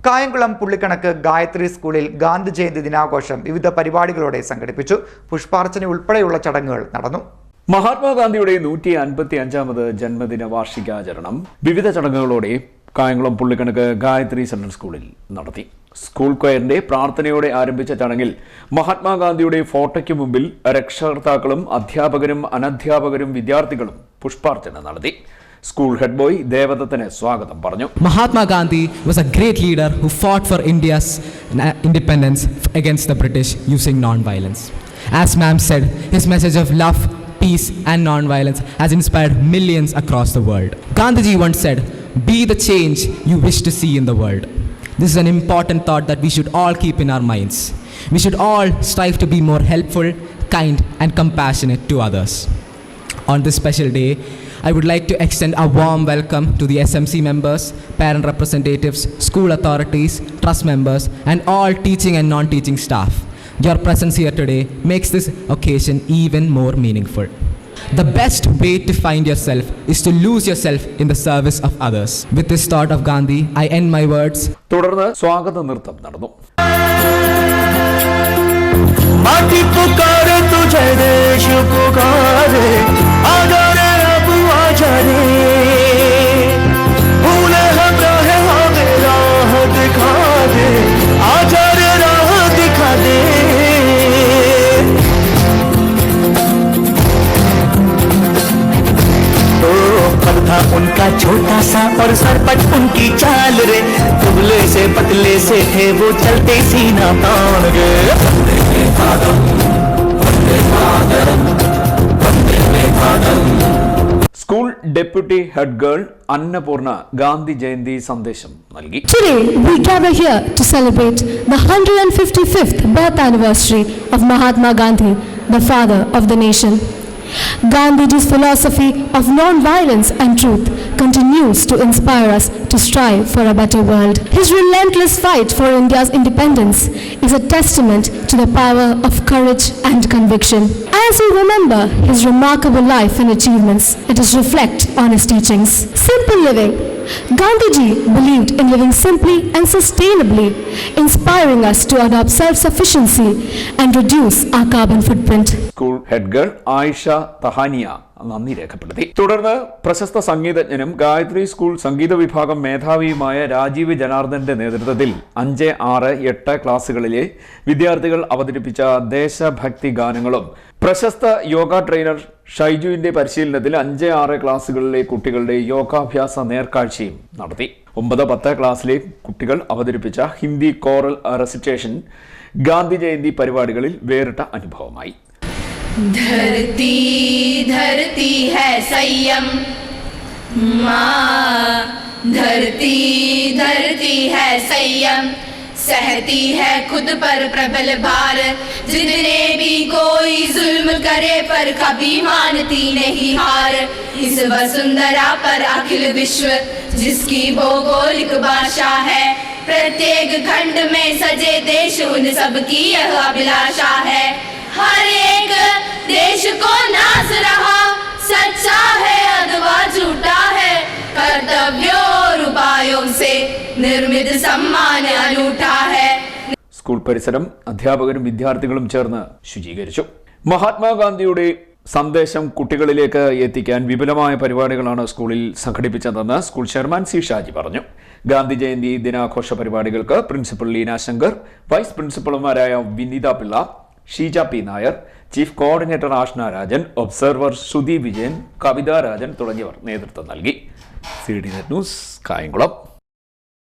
കായംകുളം പുള്ളിക്കണക്ക് ഗായത്രി സ്കൂളിൽ ഗാന്ധി ജയന്തി ദിനാഘോഷം വിവിധ പരിപാടികളോടെ സംഘടിപ്പിച്ചു. പുഷ്പാർച്ചന ഉൾപ്പെടെയുള്ള ചടങ്ങുകൾ നടന്നു. മഹാത്മാഗാന്ധിയുടെ 155ാമത് ജന്മദിന വാർഷികാചരണം വിവിധ ചടങ്ങുകളോടെ കായംകുളം പുള്ളിക്കണക്ക് ഗായത്രി സെൻട്രൽ സ്കൂളിൽ നടത്തി. സ്കൂൾ കൊയറിന്റെ പ്രാർത്ഥനയോടെ ആരംഭിച്ച ചടങ്ങിൽ മഹാത്മാഗാന്ധിയുടെ ഫോട്ടോയ്ക്ക് മുമ്പിൽ രക്ഷകർത്താക്കളും അധ്യാപകരും അനധ്യാപകരും വിദ്യാർത്ഥികളും പുഷ്പാർച്ചന നടത്തി. School head boy Devadathane Swagatham പറഞ്ഞു. Mahatma Gandhi was a great leader who fought for India's independence against the British using non-violence. As ma'am said, his message of love, peace and non-violence has inspired millions across the world. Gandhiji once said, "Be the change you wish to see in the world." This is an important thought that we should all keep in our minds. We should all strive to be more helpful, kind and compassionate to others. On this special day, I would like to extend a warm welcome to the SMC members, parent representatives, school authorities, trust members, and all teaching and non-teaching staff. Your presence here today makes this occasion even more meaningful. The best way to find yourself is to lose yourself in the service of others. With this thought of Gandhi, I end my words. തുടർന്ന് സ്വാഗത നൃത്തം നടന്നു. माटी पुकारे तुझे देश पुकारे आजा रे अब आजा रे भूले हम रहे हमें राह दिखा दे आजा रे राह दिखा दे तो कब था उनका छोटा सा और सरपट उनकी चाल रे दुबले से पतले से थे वो चलते सीना तान रे School Deputy Head Girl Annapurna Gandhi Jayanti Sandesham നൽകി. Today we gather here to celebrate the 155th birth anniversary of Mahatma Gandhi, the father of the nation. Gandhiji's philosophy of non-violence and truth continues to inspire us to strive for a better world. His relentless fight for India's independence is a testament to the power of courage and conviction. As we remember his remarkable life and achievements, let us reflect on his teachings. Simple living. Gandhiji believed in living simply and sustainably, inspiring us to adopt self-sufficiency and reduce our carbon footprint. School Head Girl Aisha Tahania നന്ദി രേഖപ്പെടുത്തി. തുടർന്ന് പ്രശസ്ത സംഗീതജ്ഞനും Gayathri school സംഗീത വിഭാഗം മേധാവിയുമായ രാജീവ് ജനാർദ്ദന്റെ നേതൃത്വത്തിൽ 5, 6, 8 ക്ലാസുകളിലെ വിദ്യാർത്ഥികൾ അവതരിപ്പിച്ച ദേശഭക്തി ഗാനങ്ങളും പ്രശസ്ത യോഗ ട്രെയിനർ ഷൈജുവിന്റെ പരിശീലനത്തിൽ 5, 6 ക്ലാസുകളിലെ കുട്ടികളുടെ യോഗാഭ്യാസ നേർക്കാഴ്ചയും നടത്തി. 9, 10 ക്ലാസ്സിലെ കുട്ടികൾ അവതരിപ്പിച്ച ഹിന്ദി കോറൽ റെസിറ്റേഷൻ ഗാന്ധി ജയന്തി പരിപാടികളിൽ വേറിട്ട അനുഭവമായി. धरती धरती है संयम माँ धरती धरती है संयम सहती है खुद पर प्रबल भार जितने भी कोई जुल्म करे पर कभी मानती नहीं हार इस वसुंधरा पर अखिल विश्व जिसकी भौगोलिक भाषा है प्रत्येक खंड में सजे देश उन सबकी यह अभिलाषा है हर एक देश को नाज रहा सच्चा है अथवा झूठा है कर्तव्यों और उपायों से निर्मित सम्मान अनूठा है. സ്കൂൾ പരിസരം അധ്യാപകരും വിദ്യാർത്ഥികളും ചേർന്ന് ശുചീകരിച്ചു. മഹാത്മാഗാന്ധിയുടെ സന്ദേശം കുട്ടികളിലേക്ക് എത്തിക്കാൻ വിപുലമായ പരിപാടികളാണ് സ്കൂളിൽ സംഘടിപ്പിച്ചതെന്ന് സ്കൂൾ ചെയർമാൻ സി ഷാജി പറഞ്ഞു. ഗാന്ധി ജയന്തി ദിനാഘോഷ പരിപാടികൾക്ക് പ്രിൻസിപ്പൽ ലീന ശങ്കർ, വൈസ് പ്രിൻസിപ്പൽമാരായ Vineetha Pillai, Sheeja P Nair, chief coordinator Ashna Rajan, observer Shruthi Vijayan, Kavitha Rajan തുടങ്ങിയവർ നേതൃത്വം നൽകി. CDNet news Kayamkulam.